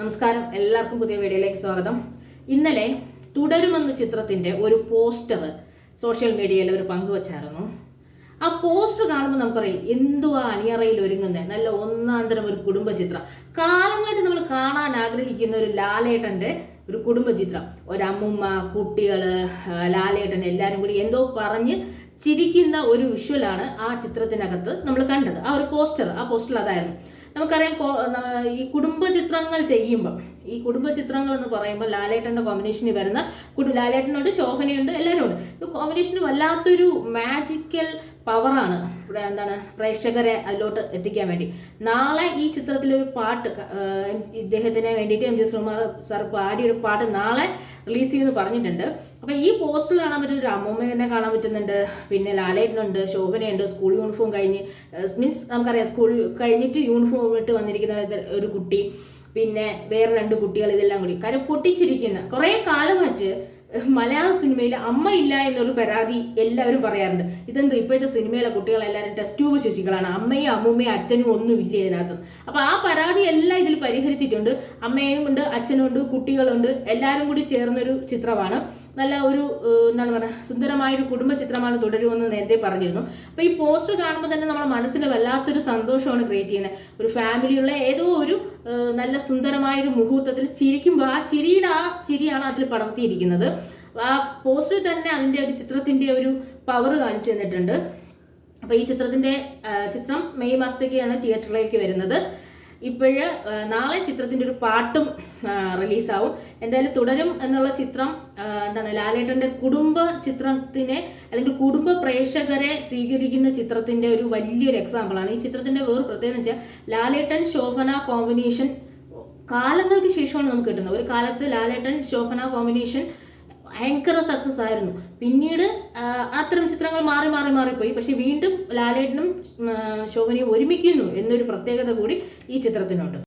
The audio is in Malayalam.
നമസ്കാരം, എല്ലാവർക്കും പുതിയ വീഡിയോയിലേക്ക് സ്വാഗതം. ഇന്നലെ തുടരുമെന്ന ചിത്രത്തിന്റെ ഒരു പോസ്റ്റർ സോഷ്യൽ മീഡിയയിൽ ഒരു പങ്കുവച്ചായിരുന്നു. ആ പോസ്റ്റർ കാണുമ്പോൾ നമുക്കറിയാം എന്തുവാ അണിയറയിൽ ഒരുങ്ങുന്നത്. നല്ല ഒന്നാന്തരം ഒരു കുടുംബചിത്രം. കാലങ്ങളായിട്ട് നമ്മൾ കാണാൻ ആഗ്രഹിക്കുന്ന ഒരു ലാലേട്ടന്റെ ഒരു കുടുംബചിത്രം. ഒരമ്മൂമ്മ, കുട്ടികള്, ലാലേട്ടൻ എല്ലാവരും കൂടി എന്തോ പറഞ്ഞ് ചിരിക്കുന്ന ഒരു വിഷ്വലാണ് ആ ചിത്രത്തിനകത്ത് നമ്മൾ കണ്ടത്. ആ പോസ്റ്റർ അതായിരുന്നു. നമുക്കറിയാം ഈ കുടുംബചിത്രങ്ങൾ ചെയ്യുമ്പോൾ, ഈ കുടുംബചിത്രങ്ങൾ എന്ന് പറയുമ്പോൾ ലാലേട്ടൻ്റെ കോമ്പിനേഷനിൽ വരുന്ന ലാലേട്ടനുണ്ട്, ശോഭനയുണ്ട്, എല്ലാവരും ഉണ്ട്. കോമ്പിനേഷന് വല്ലാത്തൊരു മാജിക്കൽ പവറാണ് പ്രേക്ഷകരെ അതിലോട്ട് എത്തിക്കാൻ വേണ്ടി. നാളെ ഈ ചിത്രത്തിലൊരു പാട്ട് ഇദ്ദേഹത്തിന് വേണ്ടിയിട്ട് എം ജി ശ്രീകുമാർ സാർ പാടിയൊരു പാട്ട് നാളെ റിലീസ് ചെയ്യുമെന്ന് പറഞ്ഞിട്ടുണ്ട്. അപ്പം ഈ പോസ്റ്ററിൽ കാണാൻ പറ്റുന്ന ഒരു അമ്മൂമ്മേനെ കാണാൻ പറ്റുന്നുണ്ട്, പിന്നെ ലാലേട്ടനുണ്ട്, ശോഭനയുണ്ട്, സ്കൂൾ യൂണിഫോം കഴിഞ്ഞ് നമുക്കറിയാം സ്കൂൾ കഴിഞ്ഞിട്ട് യൂണിഫോം ഇട്ട് വന്നിരിക്കുന്ന ഒരു കുട്ടി, പിന്നെ വേറെ 2 കുട്ടികൾ, ഇതെല്ലാം കൂടി കാര്യം പൊട്ടിച്ചിരിക്കുന്ന. കുറേ കാലമായിട്ട് മലയാള സിനിമയിൽ അമ്മയില്ല എന്നൊരു പരാതി എല്ലാവരും പറയാറുണ്ട്. ഇതെന്ത് ഇപ്പോഴത്തെ സിനിമയിലെ കുട്ടികളെല്ലാവരും ടെസ്റ്റ് ട്യൂബ് ശിശുക്കളാണ്, അമ്മയും അമ്മൂമ്മയും അച്ഛനും ഒന്നും ഇല്ല ഇതിനകത്ത്. അപ്പൊ ആ പരാതി എല്ലാം ഇതിൽ പരിഹരിച്ചിട്ടുണ്ട്. അമ്മയും ഉണ്ട്, അച്ഛനും ഉണ്ട്, കുട്ടികളുണ്ട്, എല്ലാവരും കൂടി ചേർന്നൊരു ചിത്രമാണ്. നല്ല ഒരു സുന്ദരമായൊരു കുടുംബ ചിത്രമാണ് തുടരുമെന്ന് നേരത്തെ പറഞ്ഞിരുന്നു. അപ്പൊ ഈ പോസ്റ്റർ കാണുമ്പോൾ തന്നെ നമ്മുടെ മനസ്സിൽ വല്ലാത്തൊരു സന്തോഷമാണ് ക്രിയേറ്റ് ചെയ്യുന്നത്. ഒരു ഫാമിലിയുള്ള ഏതോ ഒരു നല്ല സുന്ദരമായൊരു മുഹൂർത്തത്തിൽ ചിരിക്കുമ്പോൾ ആ ചിരിയാണ് അതിൽ പടർത്തിയിരിക്കുന്നത്. ആ പോസ്റ്ററിൽ തന്നെ അതിന്റെ ഒരു ചിത്രത്തിന്റെ ഒരു പവർ കാണിച്ചു തന്നിട്ടുണ്ട്. അപ്പൊ ഈ ചിത്രം മെയ് മാസത്തേക്കാണ് തിയേറ്ററിലേക്ക് വരുന്നത്. നാളെ ചിത്രത്തിന്റെ ഒരു പാട്ടും റിലീസാവും. എന്തായാലും തുടരും എന്നുള്ള ചിത്രം ലാലേട്ടന്റെ കുടുംബ ചിത്രത്തിനെ അല്ലെങ്കിൽ കുടുംബ പ്രേക്ഷകരെ സ്വീകരിക്കുന്ന ചിത്രത്തിന്റെ ഒരു വലിയൊരു എക്സാമ്പിളാണ്. ഈ ചിത്രത്തിന്റെ വേറെ പ്രത്യേകത വെച്ചാൽ ലാലേട്ടൻ ശോഭന കോമ്പിനേഷൻ കാലങ്ങൾക്ക് ശേഷമാണ് നമുക്ക് കിട്ടുന്നത്. ഒരു കാലത്ത് ലാലേട്ടൻ ശോഭന കോമ്പിനേഷൻ ഭയങ്കര സക്സസ് ആയിരുന്നു. പിന്നീട് അത്തരം ചിത്രങ്ങൾ മാറിപ്പോയി. പക്ഷെ വീണ്ടും ലാലേട്ടനും ശോഭനയും ഒരുമിക്കുന്നു എന്നൊരു പ്രത്യേകത കൂടി ഈ ചിത്രത്തിനുണ്ട്.